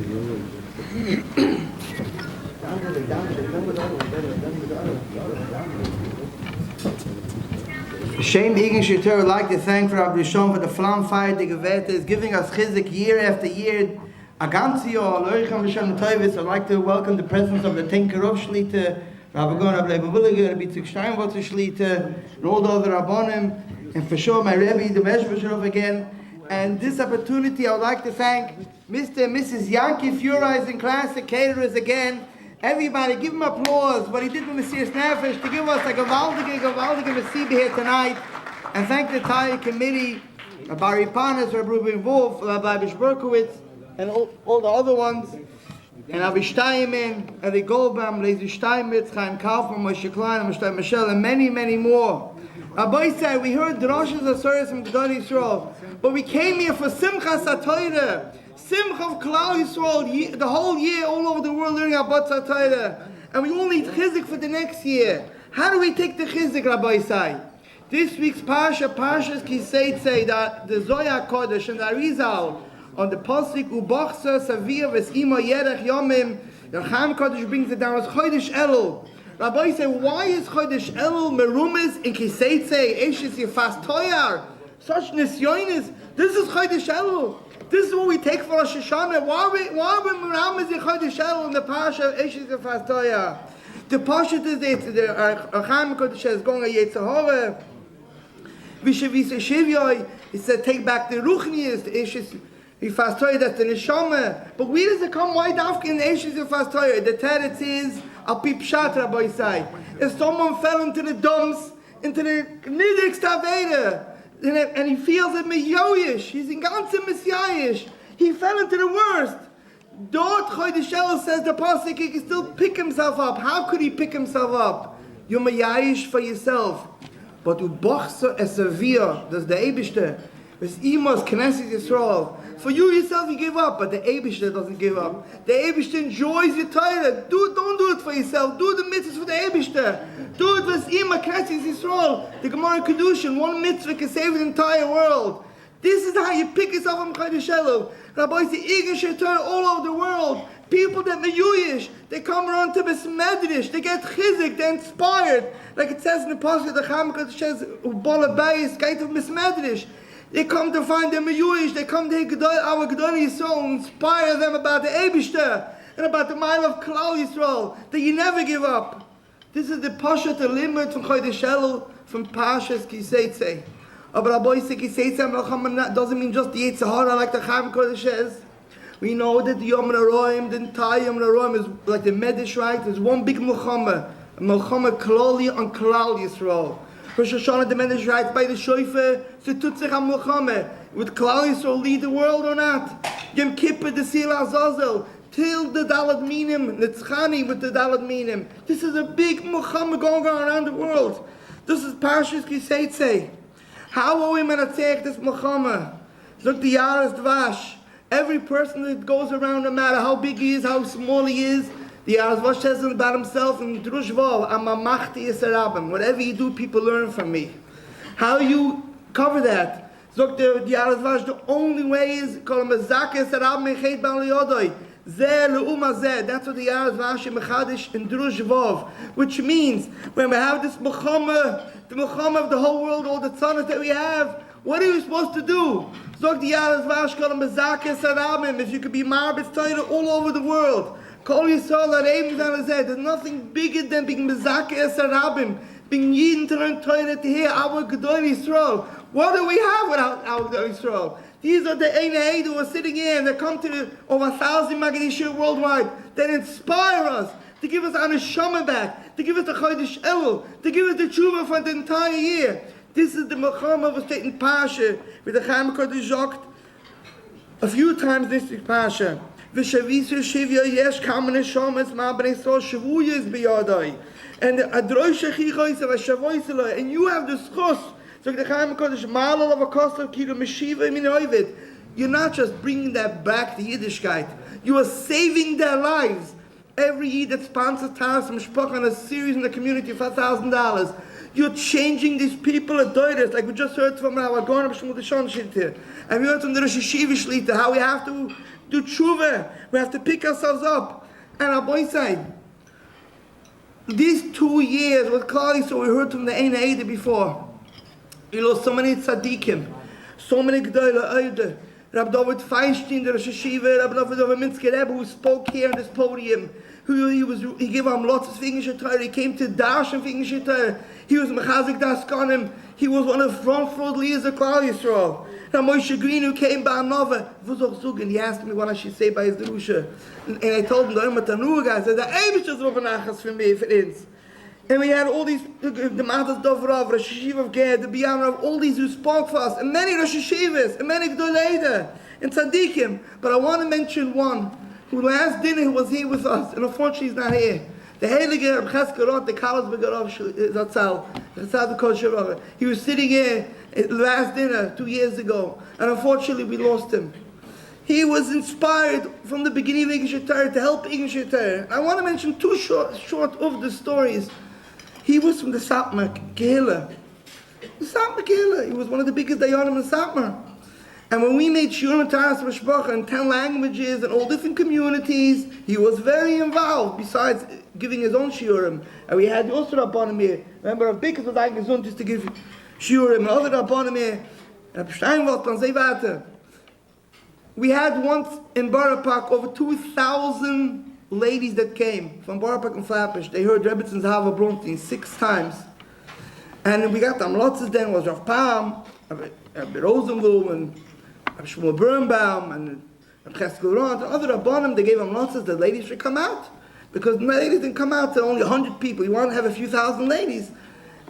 Shem Egen Sheter would like to thank for Rabbi Rishon for the flam fire the Geveta is giving us chizik year after year. Agantzio, Loicham Rishon Toivis. I'd like to welcome the presence of the Tinkerov Shlita, Rabbi Gon, Rabbi Leiboviliger, Rabbi Tzuk Steinwatzer Shlita, and all the other Rabbonim, and for sure my Rebbe, the Meshbashirov again. And this opportunity I would like to thank Mr. and Mrs. Yankee Furais and Classic Caterers again. Everybody, give him applause. What he did with Messias Nefesh to give us a gewaldige Messiah here tonight. And thank the entire committee, Barry Panas, Rabbi Reuben Wolf, Rabbi Bish Berkowitz, and all the other ones. And Rabbi Steinman, Eli Goldbaum, Lezi Steinmetz, Chaim Kaufman, Moshe Klein, Moshe Michel, and many, many more. Rabbi said, we heard droshes of Soros from Gedolei Yisrael, but we came here for Simchas HaTorah. Simcha of Klal Yisrael, the whole year, all over the world, learning about Torah, and we all need chizik for the next year. How do we take the chizik, Rabbi Isai? This week's Parshas Kiseitze, that the Zohar Kodesh and the Arizal on the pasuk Ubachsa Savia Vesima Yerech Yomim, the Cham Kodesh brings it down as Chodesh Elul. Rabbi said, why is Chodesh Elul merumes in Kiseitze Eishes Yefas Toyar? Such nisyonis. This is Chodesh Elul. This is what we take for Rosh Hashanah. Why are we Meram is Chodesh Elul in the Parsha of Eishes Yefas Toyar? The Parsha is the Cham Kodesh is going a Yetzirah. Vishavisa Shivyoy. He said, take back the Ruchnias, the Eishes Yefas Toyar, that's the Neshama. But where does it come? Why Dafka in the Eishes Yefas Toyar? The Teretz is Al Pi Pshat, Rabbi Isai. If someone fell into the dumps, into the Nidik Staveda, and he feels it meyoyish, he's in ganze messiahish, he fell into the worst. Dort Chodesh Elul says the pasuk he can still pick himself up. How could he pick himself up? You're meyayish for yourself. But u bochsa esavia, does the Eibishter, with Imos Knesset Yisrael. For you yourself, you give up, but the Eibishter doesn't give up. The Eibishter enjoys your Torah. Don't do it for yourself. Do the mitzvahs for the Eibishter. Do it with Imos Knesset Yisrael. The Gemara Kedushin, one mitzvah can save the entire world. This is how you pick yourself from Chodesh Elul. Rabbi said, Egen Sheter all over the world. People that meyuyish, they come around to Besmedrish, they get chizik, they're inspired. Like it says in the passage, the Cham Kodesh says, Ubola Bayis, Gate of Besmedrish. They come to find them Jewish. They come to hear our Gedolei Yisrael, inspire them about the Eibishter and about the mile of Klal Yisrael, that you never give up. This is the Pashat, the limit from Chodesh Elul, from Parshas Kiseitze. But Rabbi said Kiseitze doesn't mean just the Yetzirah like the Cham Kodesh says. We know that the Yom HaRoim, the entire Yom HaRoim is like the Medish, right? There's one big Melchama, a Melchama Klali on Klal Yisrael. Rosh Hashanah, the Medrash writes by the Shofar, so Tutzich HaMelchama. Would Klal Yisrael lead the world or not? Yom Kippur, the Seal Azazel, till the Dalad Minim, Netzchani with the Dalad Minim. This is a big Melchama going on around the world. This is Parshas Kiseitze. How are we going to take this Melchama? Look, the Yaras Dvash. Every person that goes around, no matter how big he is, how small he is, the Yaras says about himself in Drush Vav, I'm a machti yisarabim. Whatever you do, people learn from me. How you cover that? Look, the Yaras the only way is call him a zaka yisarabim mechet bal yodoi. Zeh le'uma zeh. That's what the Yaras Vash mechadish in Drush Vav, which means when we have this Melchama, the Melchama of the whole world, all the tzanas that we have, what are we supposed to do? Zog the Yaras Vash call him a zaka yisarabim. If you could be marbitz Torah all over the world. Kol Yisrael Areim, there's nothing bigger than being Mezakeh Esarabim, being Yidden to learn Torah to hear our Gedolei Yisrael. What do we have without our Gedolei Yisrael? These are the Einei who are sitting here and they come to over 1,000 Magadishir worldwide that inspire us, to give us our neshama back, to give us the Chodesh Elul, to give us the tshuva for the entire year. This is the Melchama of a state in Parsha, with the Cham Kodesh Zokt a few times this Parsha. V'shavisa shivya yesh kamen neshamas ma bnei Yisrael shavuyas biyadai, and adroisha chichois of a shavoisela, and you have the schos. So the Chaim Kodesh malal of a kosel kilo meshiva min oivet. You're not just bringing that back to Yiddishkeit. You are saving their lives. Every Yid that sponsors Taras Mishpach on a series in the community for $1,000, You're changing these people at Doiris, like we just heard from our Gornab Shmuel Dishon Shilter. And we heard from the Rosh Yeshiva Shlita, how we have to do tshuva. We have to pick ourselves up. And our boy said, these 2 years with Klali, so we heard from the Eina Eide before. You lost so many tzaddikim, so many G'dayla Eide. Rabbi David Feinstein, the Rosh Yeshiva, Rabbi David Minsky Rebbe, who spoke here on this podium, he gave him lots of things. He came to Dash and things. He was Mechazik Das Konim. He was one of the front leaders of Klal Yisrael. Now Moshe Green, who came by Nova, he asked me what I should say by his Derusha. And I told him, I said, the Eivish is Rubenachas for me, for instance. And we had all these, the Matas Dovrov, Rosh Yeshiva of Ged, the Biyanov, all these who spoke for us, and many Rosh Yeshivas, and many Gdoleida, and Tzaddikim. But I want to mention one, who last dinner was here with us, and unfortunately he's not here. The Heilige Reb Cheskel Roth, the Karlsberger Rav Zatzal, he was sitting here at last dinner 2 years ago, and unfortunately we lost him. He was inspired from the beginning of English Torah to help English Torah. I want to mention two short of the stories. He was from the Satmar Kehillah. The Satmar Kehillah. He was one of the biggest dayanim in Satmar. And when we made Shurim Taras Mishpacha in 10 languages and all different communities, he was very involved, besides giving his own Shurim. And we had also Rabbanim here. Remember, Rav Bikas was like his own just to give Shurim, and other Rabbanim here. Rav Steinwald and Zevata. We had once in Borough Park over 2,000 ladies that came from Borough Park and Flatbush. They heard Rebbitzon's Hava Bronstein 6 times. And we got them lots of them. Was Rav Palm, Rabbi Rosenblum, and Rabbi Shmuel Birnbaum, and Rabbi Cheskel Roth, and other Rabbanim. They gave them lots of the ladies should come out. Because the ladies didn't come out to only 100 people. He wanted to have a few thousand ladies.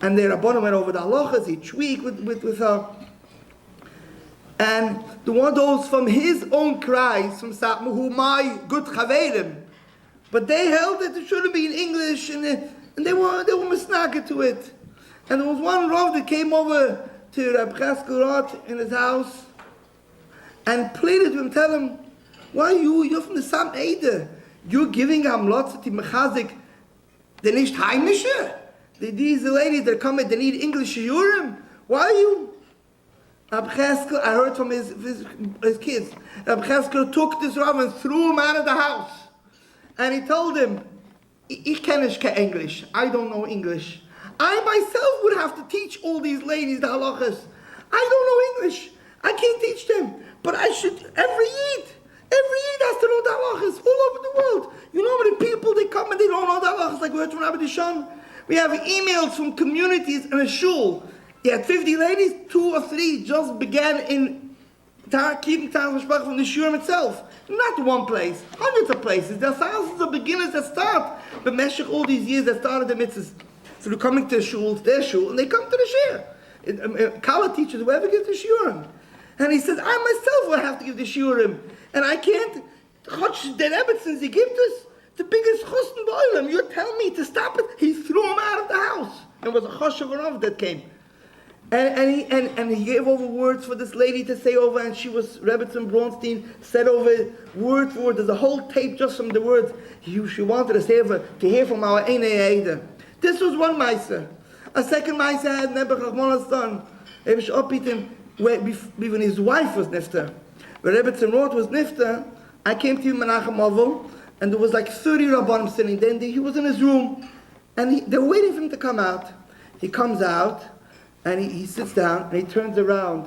And the Rabbanim went over the halachas. He tweaked with her. And the one of those from his own cries from Satmar, who my good chaverim, but they held that it shouldn't be in English, and they were misnaged to it. And there was one Rav that came over to Rabbi Cheskel Roth in his house and pleaded with him, tell him, why you're from the Sam Eide, you're giving hamlot to mechazik, they're nicht heimische. These ladies that come in, they need English shiurim. Why are you? Rabbi Cheskel, I heard from his kids, Rabbi Cheskel took this Rav and threw him out of the house. And he told him, ich kenne kein English, I don't know English. I myself would have to teach all these ladies the halachas. I don't know English, I can't teach them. But I should, every Yid has to know the halachas all over the world. You know how many people, they come and they don't know the halachas, like we heard from Rabbi Dishon? We have emails from communities in a shul. He had 50 ladies, 2 or 3 just began in keeping Taras Mishpacha from the shurim itself. Not one place, hundreds of places. There are thousands of beginners that start. But Meshach, all these years that started the mitzvahs. So they're coming to a shul, their shul, and they come to the shir. Kala teaches, whoever gives the shurim. And he says, I myself will have to give the shurim. And I can't. Chotch the Rebbitzins, he gave us the biggest chus in Ba'olam. You're telling me to stop it? He threw him out of the house. It was a choshev Rav that came. And he gave over words for this lady to say over, and she was, Rebbitzin Bronstein said over word for word. There's a whole tape just from the words she wanted to say over, to hear from our Einei Eida. This was one Meiser. A second Meiser had Nebuch Rachmana's son, Evish Opitim, when his wife was Nifta. When Rebbitzin Roth was Nifta, I came to Menachem Ovel, and there was like 30 Rabbanim sitting there, and he was in his room, and they were waiting for him to come out. He comes out, and he sits down, and he turns around,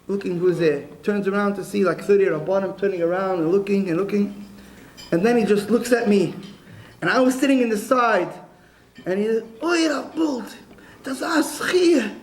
looking who's there. Turns around to see like 30 Rabbanim turning around and looking. And then he just looks at me. And I was sitting in the side. And he said, Oy, Rav Bult, das Aschir.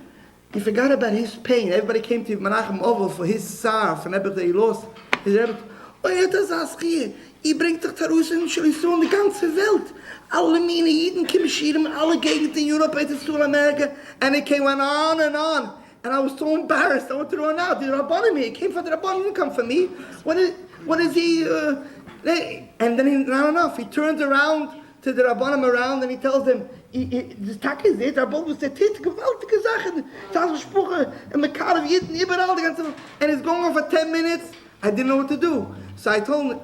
He forgot about his pain. Everybody came to Menachem Ovel for his sorrow, for everything that he lost. He said, Oy, das Aschir. Ich bring doch Tarusen Shalisson die ganze Welt. Alle meine Jiden kommen schieren, alle Gegenden in Europe, it's to America. And it went on and on. And I was so embarrassed. I wanted to run out. The Rabbanim here. He came for the Rabbanim, he didn't come for me. What is he? And then not enough. He turns around to the Rabbanim around and he tells them, das Tag ist it, Rabban was der Tit, gewaltige Sachen. Tagesproche, in Mekar of Jiden, überall, die ganze, and it's going on for 10 minutes. I didn't know what to do. So I told him,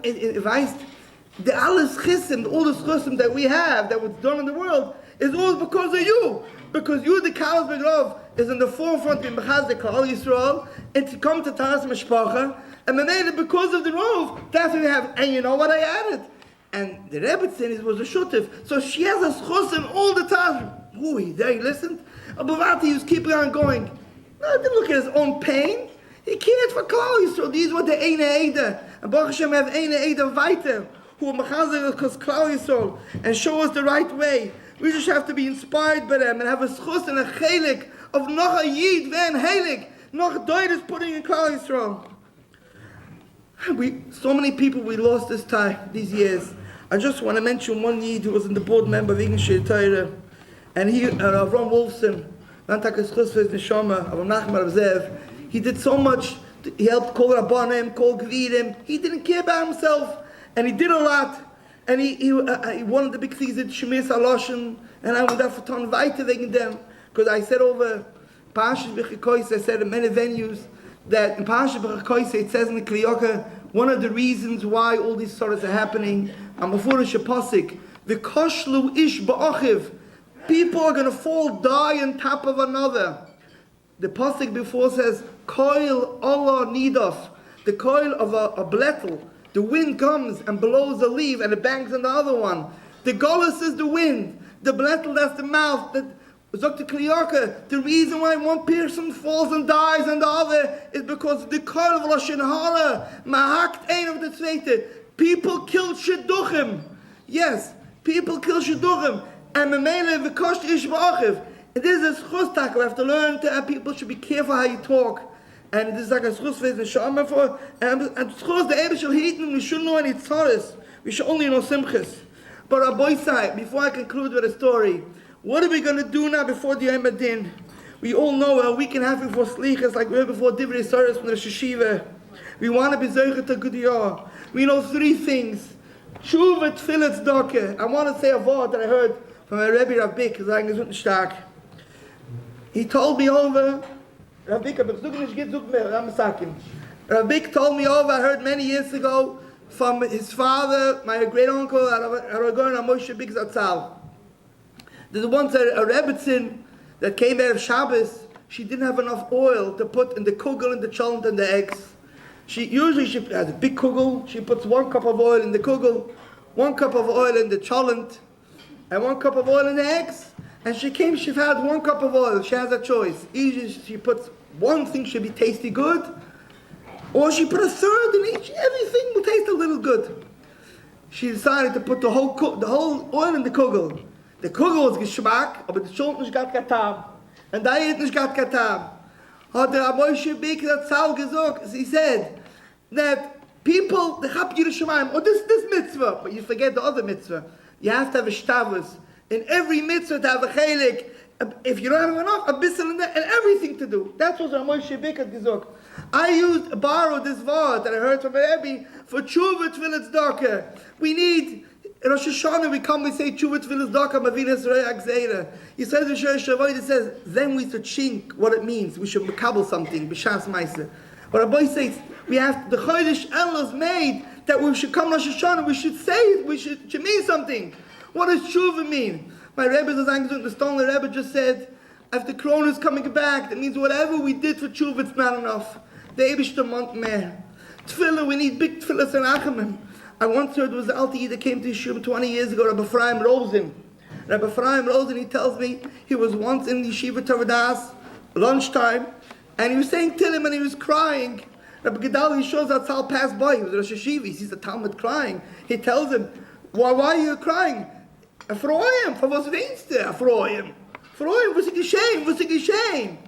the alles Chissim, all the Chissim that we have, that was done in the world, is always because of you. Because you, the Carlsberg Rav, is in the forefront in Bechaz, the Klal Yisrael, and to come to Taras Mishpacha, and then because of the Rav, that's what we have. And you know what I added? And the Rebbetzin was a shutif, so she has a schusim all the time. Ooh, he listened. Abavati, he was keeping on going. No, he didn't look at his own pain. He cared for Klal Yisrael. These were the Eine Eide. And Baruch Hashem have Eine Eide weiter, who are Mechazer because Klal Yisrael, and show us the right way. We just have to be inspired by them and have a schus and a chelik of noch a yid ven heilig, noch doides putting in Klal Yisrael. So many people we lost this time, these years. I just want to mention one yid who was in the board member of Ignition Torah, and he, Avram Wolfson, he did so much. He helped call Rabbanim, call Gvirim. He didn't care about himself, and he did a lot. And he one of the big things at Shemir Saloshen, and I went there for ton weiter wegen them, because I said over Parshas Bechikois, I said in many venues that in Parshas Bechikois it says in the Kliyoka, one of the reasons why all these sorrows are happening, and before the Shepasik, the Koshlu Ish Ba'achiv, people are going to fall, die on top of another. The pasuk before says, "Koil Allah Nidof," the coil of a blettel. The wind comes and blows a leaf and it bangs on the other one. The golus is the wind. The blettel, that's the mouth. Dr. Kliarka, the reason why one person falls and dies and the other is because the coil of Lashon Hara, mahakt ein of the zweite. People kill shidduchim. Yes, people kill shidduchim. And memele v'kosh ish ba'achiv. It is a schustak. We have to learn that people should be careful how you talk. And this is like a schus for neshama for, and schus the Eber shall hate them. We shouldn't know any tzaris. We should only know simchas. But Rabbi Sai, before I conclude with a story, what are we going to do now before the Yom Adin? We all know a week and a half before Slichas, like we heard before Divrei Soros from the Sheshiva. We want to be Zoichet HaGudiyah. We know three things. Tshuva, Tfilah, Tzedakah. I want to say a word that I heard from my Rebbe Rav Bik, he told me over, Rav Bik told me over, I heard many years ago from his father, my great uncle, Aragon Moshe Bik Zatzal. There's once a Rebbetzin that came out of Shabbos. She didn't have enough oil to put in the kugel and the cholent and the eggs. She has a big kugel. She puts 1 cup of oil in the kugel, 1 cup of oil in the cholent, and 1 cup of oil in the eggs. And she had 1 cup of oil. She has a choice. Either she puts one thing should be tasty good, or she put a third in each. Everything will taste a little good. She decided to put the whole oil in the kugel. The kugel was geschmack, but the cholent nicht got katam. And the Eid nicht got katam. Hat der Moshe Bik Zatzal gesagt, he said that people, the Chap Yerushalayim, or this mitzvah, but you forget the other mitzvah. You have to have a shtavus. In every mitzvah to have a chelik. If you don't have enough, a bissel in there, and everything to do. That's what Moshe Bik had gesagt. I borrowed this word that I heard from Rebbe for tshuva tfilas tzedakah. We need, in Rosh Hashanah we say tshuva tfilas tzedakah, mavinas re'ak zeira. He says in Shor Shavot, it says, then we should think what it means. We should makabel something, b'shas ma'aseh. But Rabbi says, we have, the Chodesh Elul made, that we should come Rosh Hashanah, we should say it, we should mean something. What does tshuva mean? My Rebbe, the Stone Rebbe just said, after Corona is coming back, that means whatever we did for tshuva, it's not enough. The Eibishter month mehr. Tefillah, we need big tefillahs and achamim. I once heard there was the Alti that came to Yeshiva 20 years ago, Rabbi Ephraim Rosen. Rabbi Ephraim Rosen, he tells me, he was once in Yeshiva Tavadas, lunchtime, and he was saying Tillim and he was crying. Rabbi Gedali shows that Tzal passed by, he was Rosh Hashiva, he sees the Talmud crying. He tells him, why are you crying? Ephraim, for was weinst du, Ephraim? Ephraim, was geschehen?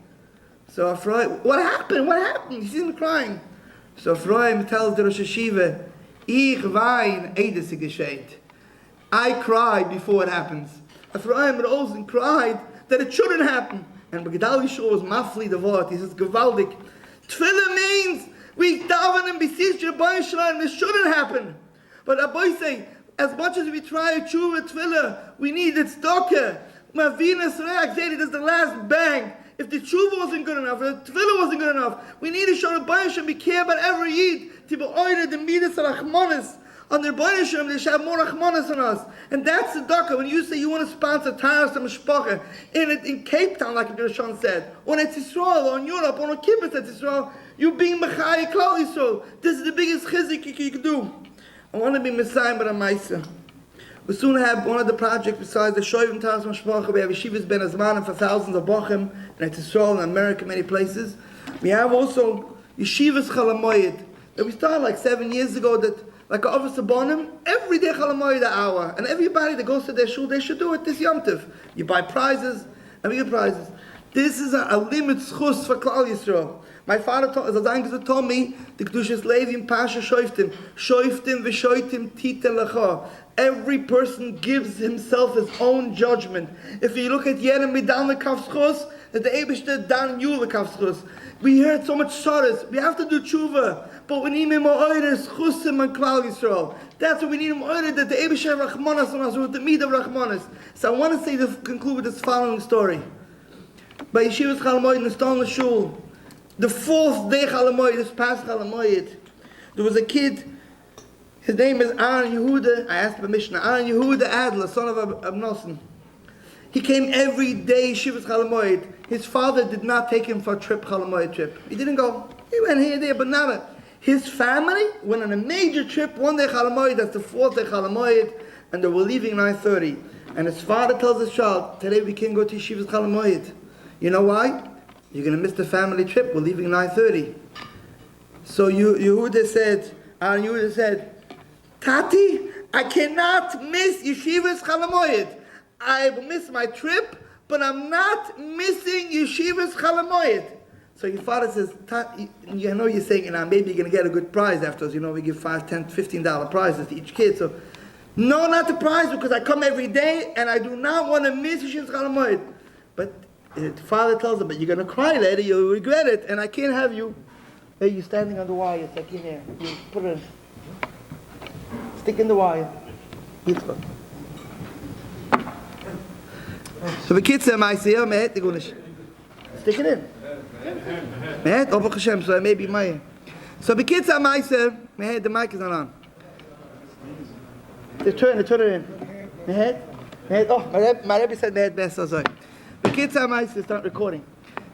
So Ephraim, what happened? He sees him crying. So Ephraim tells the Rosh Hashiva, Ich wein, edes geschehen. I cried before it happens. Ephraim Rosen cried that it shouldn't happen. And Begdali Shor was mafli the word. He says, gewaldig. Tefillah means we daven and beseech Rabbi Shalom. This shouldn't happen. But Rabbi say, as much as we try to tshuva tefillah, we need the tzedakah. Mavinas re'ak zeira, that's the last bang. If the tshuva wasn't good enough, if the tefillah wasn't good enough, we need to show Rabbi Shalom, we care about every yid, to be oired the midas of achmonis, On the Rebbeinu Shem, they should have more rachmanas on us. And that's the daka. When you say you want to sponsor Taras and Mishpacha in Cape Town, like the Rishon said, or in Israel, or in Europe, or in Kibbutz at Israel, you being Mechai Klal Yisrael. This is the biggest chizik you can do. I want to be Messiah but a Maisa. We soon have one of the projects besides the Shoyvim Taras Mishpacha. We have Yeshivas Ben Azmanim for thousands of Bochim in Israel and America, many places. We have also Yeshivas Chalamoyed that we started like 7 years ago, that like an officer bonim, every day Chalamoyed an hour, and everybody that goes to their shul, they should do it this Yom Tov. You buy prizes, and we get prizes. This is a limit schus for Klal Yisrael. My father told me, the Kedushas Levi Pasha Shoiftim v'shoitim titen lecha. Every person gives himself his own judgment. If you look at Yerem Midan Lekaf Schus, that the Eibishter Dan Yu Lekaf Schus. We heard so much sorrows. We have to do tshuva, but we need more oiris, chusim and Klal Yisrael. That's what we need more oiris, that the Eibishter Rachmanas on us, with the meat of Rachmanas. So I want to conclude with this following story. By Yeshivas Chalamoyed in the Stone Shul, the fourth day Chalamoyed, this past Chalamoyed, there was a kid. His name is Aaron Yehuda. I asked the Mishnah. Aaron Yehuda Adler, son of Abnoson. He came every day, Yeshivas Chalamoyed. His father did not take him for a Chalamoyed trip. He didn't go. He went here, there, but nada. His family went on a major trip, one day Chalamoyed, that's the fourth day Chalamoyed, and they were leaving 9:30. And his father tells his child, today we can't go to Yeshivas Chalamoyed. You know why? You're going to miss the family trip. We're leaving 9:30. So Yehuda said, Aaron Yehuda said, Tati, I cannot miss Yeshivas Chalamoyed. I will miss my trip, but I'm not missing Yeshivas Chalamoyed. So your father says, you know you're saying, maybe you're going to get a good prize afterwards. You know, we give $5, $10, $15 prizes to each kid. So, no, not the prize, because I come every day, and I do not want to miss Yeshivas Chalamoyed. But the father tells him, but you're going to cry later, you'll regret it, and I can't have you. Hey, you're standing on the wire, it's like in here. You put it in. Stick in the wire. So the kids say, "My dear, mate, they go to stick it in." Mate, Baruch Hashem, so maybe my. So the kids say, "My dear, mate, the mic is not on." They turn it in. Mate, oh, my Rebbe said, "Mate, best." Sorry. The kids say, "My dear, start recording."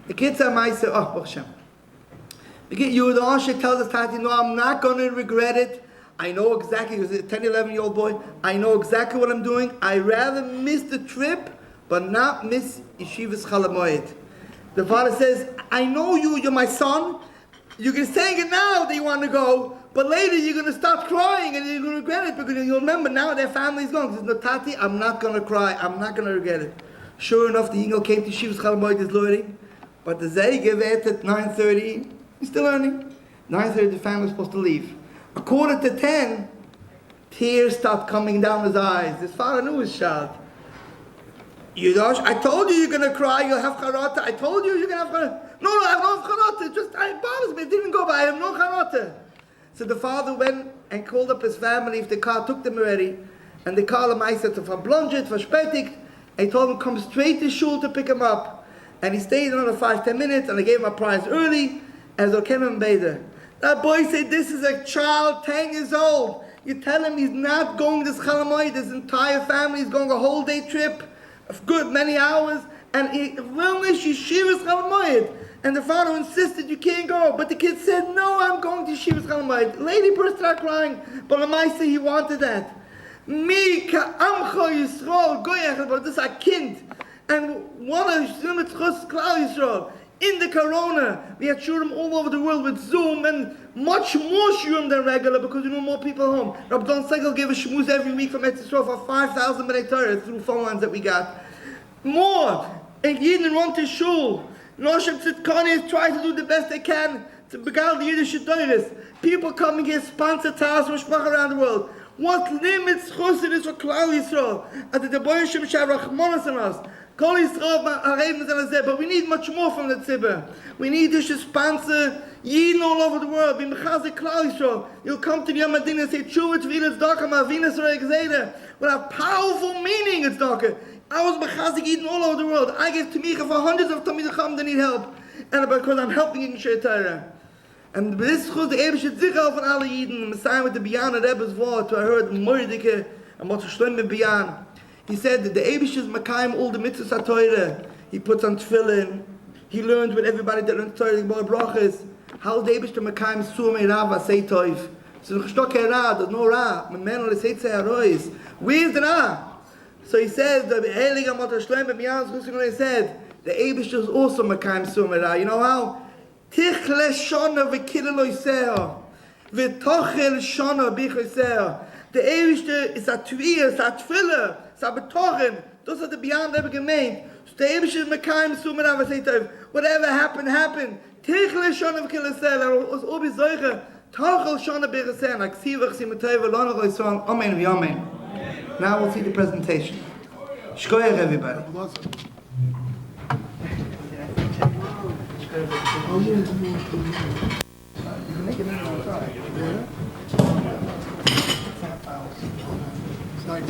The kids say, "My dear, oh, Baruch Hashem." Yehuda Ashik tells us, Tati, no, I'm not going to regret it. I know exactly, he was a 10, 11-year-old boy. I know exactly what I'm doing. I'd rather miss the trip, but not miss Yeshivas Chalamoyed. The father says, I know you're my son. You're saying it now that you want to go, but later you're going to start crying and you're going to regret it because you'll remember now their family's gone. He says, no, Tati, I'm not going to cry. I'm not going to regret it. Sure enough, the Yingel came to Yeshivas Chalamoyed is learning, but the Zay gave it at 9:30. He's still learning. 9:30, the family's supposed to leave. A quarter to 10, tears start coming down his eyes. His father knew his child. Yudosh, I told you you're going to cry, you'll have charata. I told you you're going to have charata. No, I don't have charata. It bothers me. It didn't go by. I have no charata. So the father went and called up his family if the car took them already. And they called him, I said, for blunget, for spetik. And he told him, come straight to shul to pick him up. And he stayed another 5-10 minutes, and I gave him a prize early, as I came in Beder. That boy said, this is a child, 10 years old. You tell him he's not going this Chalamoyed, his entire family is going a whole day trip, of good many hours, and he will miss Yeshivas Chalamoyed. And the father insisted, you can't go. But the kid said, no, I'm going to Yeshivas Chalamoyed. Lady burst out crying, but Lamaisa, he wanted that. Me, ka'amcha Yisrael, goyach, but this is a kind. And one of Shemitzchus Klal Yisrael. In the corona, we had shurim all over the world with Zoom and much more shurim than regular because you know more people home. Rabbi Don Segal gave a shmuz every week from Eretz Yisrael for 5,000 B'nai Torah through phone lines that we got. More! And Yidden run to shul. Noshem Tzidkani try to do the best they can to beguile the Yiddish Shidduris. People coming here, sponsor Taras Mishpach around the world. What limits chused is for Klal Yisrael? And the Rebbeinu Shem Rachmanas on us. But we need much more from the tzibur. We need to sponsor Yidden all over the world. You'll come to the Yom Adin and say, Tshuva Tvilas Daka, Ma'avinas Re'egzeda. With a powerful meaning, it's Daka. I was Mechazik Yidden all over the world. I gave Tamicha for hundreds of Talmidei Chacham that need help. And because I'm helping in Shei Torah. And this was the Eibische Zichel von alle Yidden, the Messiah with the Biyan Rebbe's word, to I heard Mordike and what's Shlomo Biyan. He said that the Eibische is Makayim all the mitzvahs HaTorah. He puts on tefillin. He learned with everybody that learns Torah, the brachas. How the Eibische Makayim Sumei Rava say Toiv. So there's no Ra. Where's the Ra? So he says, the Heilige Motor Shlomo Biyan said, the Eibische is also Makayim Sumei Ra. You know how? Tichle shona v'kilel oiseha v'tochel shona bichoiseha. The Eibischte is a Tviyah, is a Tfiller, is a Betochen. Das hat der Biyan Rebbe gemeint. So the Eibischte is Mekayim Sumer Avasei. Whatever happened, happened. Tichle shona v'kilel oiseha. Was obi zoiche. Tochel shona bichoiseha. Like Sivach Simatei v'lonach oiseha. Amen v'yamen. Now we'll see the presentation. Shkoyach everybody. It's like